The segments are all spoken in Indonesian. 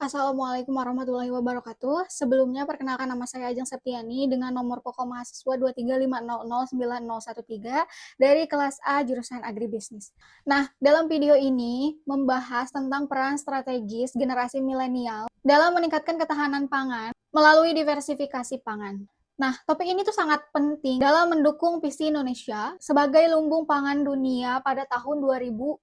Assalamualaikum warahmatullahi wabarakatuh. Sebelumnya perkenalkan nama saya Ajeng Septiani dengan nomor pokok mahasiswa 235009013 dari kelas A jurusan Agribisnis. Nah, dalam video ini membahas tentang peran strategis generasi milenial dalam meningkatkan ketahanan pangan melalui diversifikasi pangan. Nah, topik ini tuh sangat penting dalam mendukung visi Indonesia sebagai lumbung pangan dunia pada tahun 2045.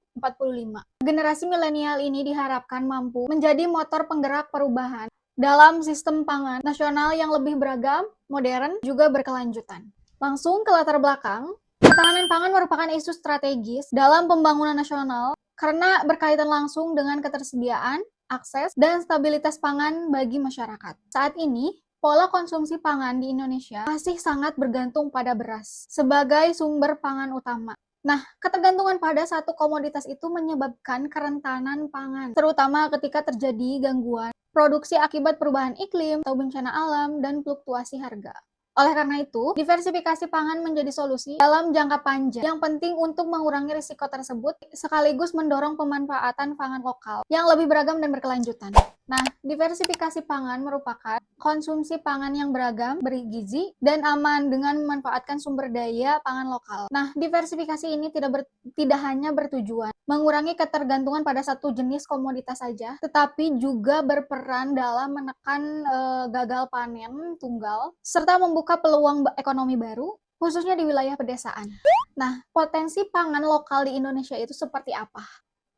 Generasi milenial ini diharapkan mampu menjadi motor penggerak perubahan dalam sistem pangan nasional yang lebih beragam, modern, juga berkelanjutan. Langsung ke latar belakang, ketahanan pangan merupakan isu strategis dalam pembangunan nasional karena berkaitan langsung dengan ketersediaan, akses, dan stabilitas pangan bagi masyarakat. Saat ini, pola konsumsi pangan di Indonesia masih sangat bergantung pada beras sebagai sumber pangan utama. Nah, ketergantungan pada satu komoditas itu menyebabkan kerentanan pangan, terutama ketika terjadi gangguan produksi akibat perubahan iklim atau bencana alam dan fluktuasi harga. Oleh karena itu, diversifikasi pangan menjadi solusi dalam jangka panjang yang penting untuk mengurangi risiko tersebut sekaligus mendorong pemanfaatan pangan lokal yang lebih beragam dan berkelanjutan. Nah, diversifikasi pangan merupakan konsumsi pangan yang beragam, bergizi, dan aman dengan memanfaatkan sumber daya pangan lokal. Nah, diversifikasi ini tidak hanya bertujuan mengurangi ketergantungan pada satu jenis komoditas saja, tetapi juga berperan dalam menekan gagal panen tunggal, serta membuka peluang ekonomi baru, khususnya di wilayah pedesaan. Nah, potensi pangan lokal di Indonesia itu seperti apa?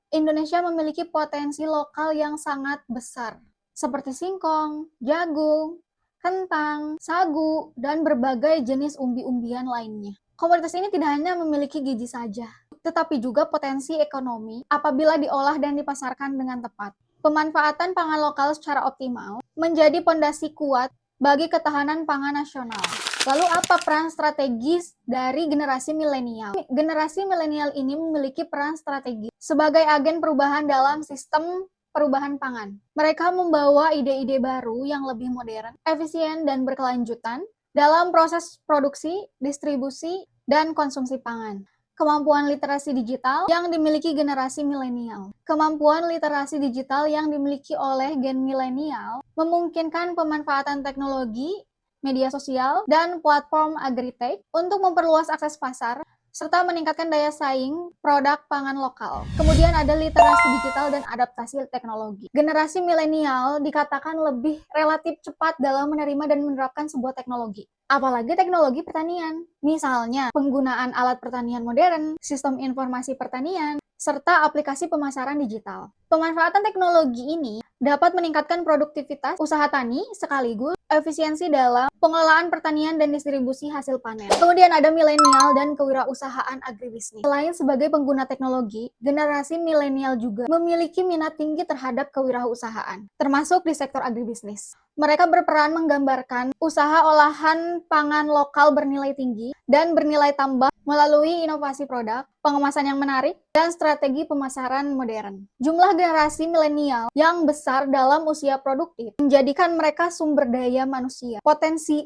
Indonesia memiliki potensi lokal yang sangat besar, seperti singkong, jagung, kentang, sagu, dan berbagai jenis umbi-umbian lainnya. Komoditas ini tidak hanya memiliki gizi saja, tetapi juga potensi ekonomi apabila diolah dan dipasarkan dengan tepat. Pemanfaatan pangan lokal secara optimal menjadi pondasi kuat bagi ketahanan pangan nasional. Lalu apa peran strategis dari generasi milenial? Generasi milenial ini memiliki peran strategis sebagai agen perubahan dalam sistem perubahan pangan. Mereka membawa ide-ide baru yang lebih modern, efisien, dan berkelanjutan dalam proses produksi, distribusi, dan konsumsi pangan. Kemampuan literasi digital yang dimiliki generasi milenial. Kemampuan literasi digital yang dimiliki oleh gen milenial memungkinkan pemanfaatan teknologi, media sosial, dan platform agritech untuk memperluas akses pasar serta meningkatkan daya saing produk pangan lokal. Kemudian ada literasi digital dan adaptasi teknologi. Generasi milenial dikatakan lebih relatif cepat dalam menerima dan menerapkan sebuah teknologi. Apalagi teknologi pertanian. Misalnya, penggunaan alat pertanian modern, sistem informasi pertanian, serta aplikasi pemasaran digital. Pemanfaatan teknologi ini dapat meningkatkan produktivitas usaha tani sekaligus efisiensi dalam pengelolaan pertanian dan distribusi hasil panen. Kemudian ada milenial dan kewirausahaan agribisnis. Selain sebagai pengguna teknologi, generasi milenial juga memiliki minat tinggi terhadap kewirausahaan, termasuk di sektor agribisnis. Mereka berperan menggambarkan usaha olahan pangan lokal bernilai tinggi dan bernilai tambah melalui inovasi produk, pengemasan yang menarik, dan strategi pemasaran modern. Jumlah generasi milenial yang besar dalam usia produktif menjadikan mereka sumber daya manusia,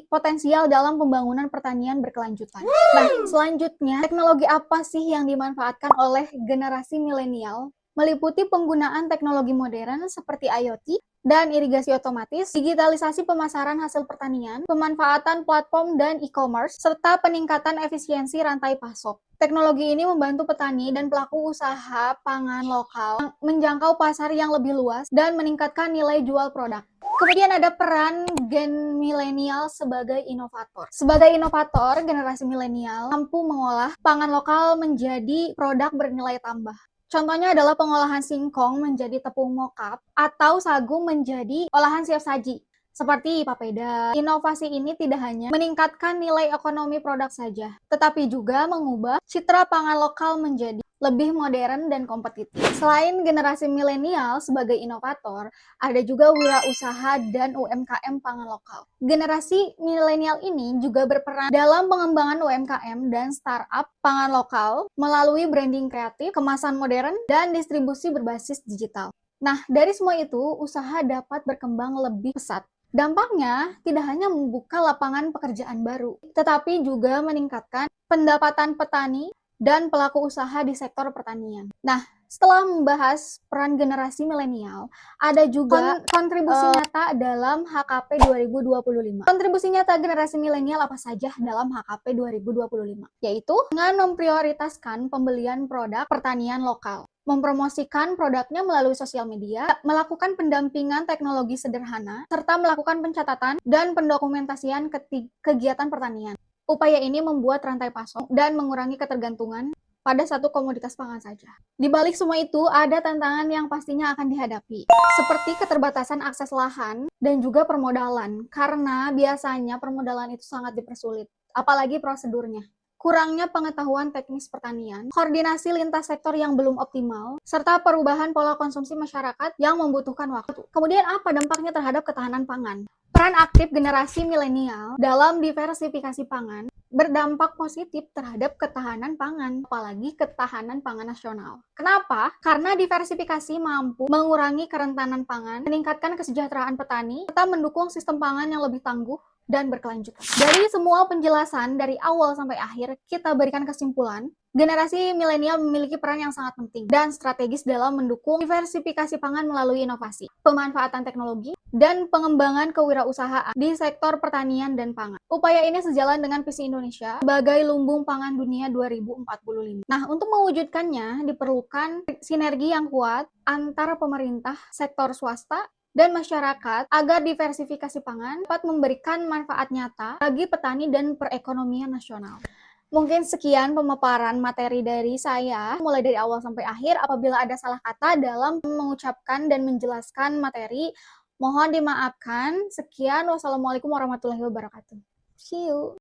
potensial dalam pembangunan pertanian berkelanjutan. Nah, selanjutnya, teknologi apa sih yang dimanfaatkan oleh generasi milenial? Meliputi penggunaan teknologi modern seperti IoT dan irigasi otomatis, digitalisasi pemasaran hasil pertanian, pemanfaatan platform dan e-commerce, serta peningkatan efisiensi rantai pasok. Teknologi ini membantu petani dan pelaku usaha pangan lokal menjangkau pasar yang lebih luas dan meningkatkan nilai jual produk. Kemudian ada peran gen milenial sebagai inovator. Sebagai inovator, generasi milenial mampu mengolah pangan lokal menjadi produk bernilai tambah. Contohnya adalah pengolahan singkong menjadi tepung mokap atau sagu menjadi olahan siap saji, seperti papeda. Inovasi ini tidak hanya meningkatkan nilai ekonomi produk saja, tetapi juga mengubah citra pangan lokal menjadi lebih modern dan kompetitif. Selain generasi milenial sebagai inovator, ada juga wirausaha dan UMKM pangan lokal. Generasi milenial ini juga berperan dalam pengembangan UMKM dan startup pangan lokal melalui branding kreatif, kemasan modern, dan distribusi berbasis digital. Nah, dari semua itu, usaha dapat berkembang lebih pesat. Dampaknya tidak hanya membuka lapangan pekerjaan baru, tetapi juga meningkatkan pendapatan petani dan pelaku usaha di sektor pertanian. Nah, Setelah membahas peran generasi milenial, ada juga kontribusi nyata dalam HKP 2025. Kontribusi nyata generasi milenial apa saja dalam HKP 2025? Yaitu dengan memprioritaskan pembelian produk pertanian lokal, mempromosikan produknya melalui sosial media, melakukan pendampingan teknologi sederhana, serta melakukan pencatatan dan pendokumentasian kegiatan pertanian. Upaya ini membuat rantai pasok dan mengurangi ketergantungan pada satu komoditas pangan saja. Di balik semua itu, ada tantangan yang pastinya akan dihadapi, seperti keterbatasan akses lahan dan juga permodalan, karena biasanya permodalan itu sangat dipersulit, apalagi prosedurnya. Kurangnya pengetahuan teknis pertanian, koordinasi lintas sektor yang belum optimal, serta perubahan pola konsumsi masyarakat yang membutuhkan waktu. Kemudian apa dampaknya terhadap ketahanan pangan? Peran aktif generasi milenial dalam diversifikasi pangan berdampak positif terhadap ketahanan pangan, apalagi ketahanan pangan nasional. Kenapa? Karena diversifikasi mampu mengurangi kerentanan pangan, meningkatkan kesejahteraan petani, serta mendukung sistem pangan yang lebih tangguh dan berkelanjutan. Dari semua penjelasan dari awal sampai akhir, kita berikan kesimpulan, generasi milenial memiliki peran yang sangat penting dan strategis dalam mendukung diversifikasi pangan melalui inovasi, pemanfaatan teknologi, dan pengembangan kewirausahaan di sektor pertanian dan pangan. Upaya ini sejalan dengan visi Indonesia sebagai lumbung pangan dunia 2045. Nah, untuk mewujudkannya diperlukan sinergi yang kuat antara pemerintah, sektor swasta, dan masyarakat agar diversifikasi pangan dapat memberikan manfaat nyata bagi petani dan perekonomian nasional. Mungkin sekian pemaparan materi dari saya, mulai dari awal sampai akhir. Apabila ada salah kata dalam mengucapkan dan menjelaskan materi, mohon dimaafkan. Sekian, wassalamualaikum warahmatullahi wabarakatuh. See you.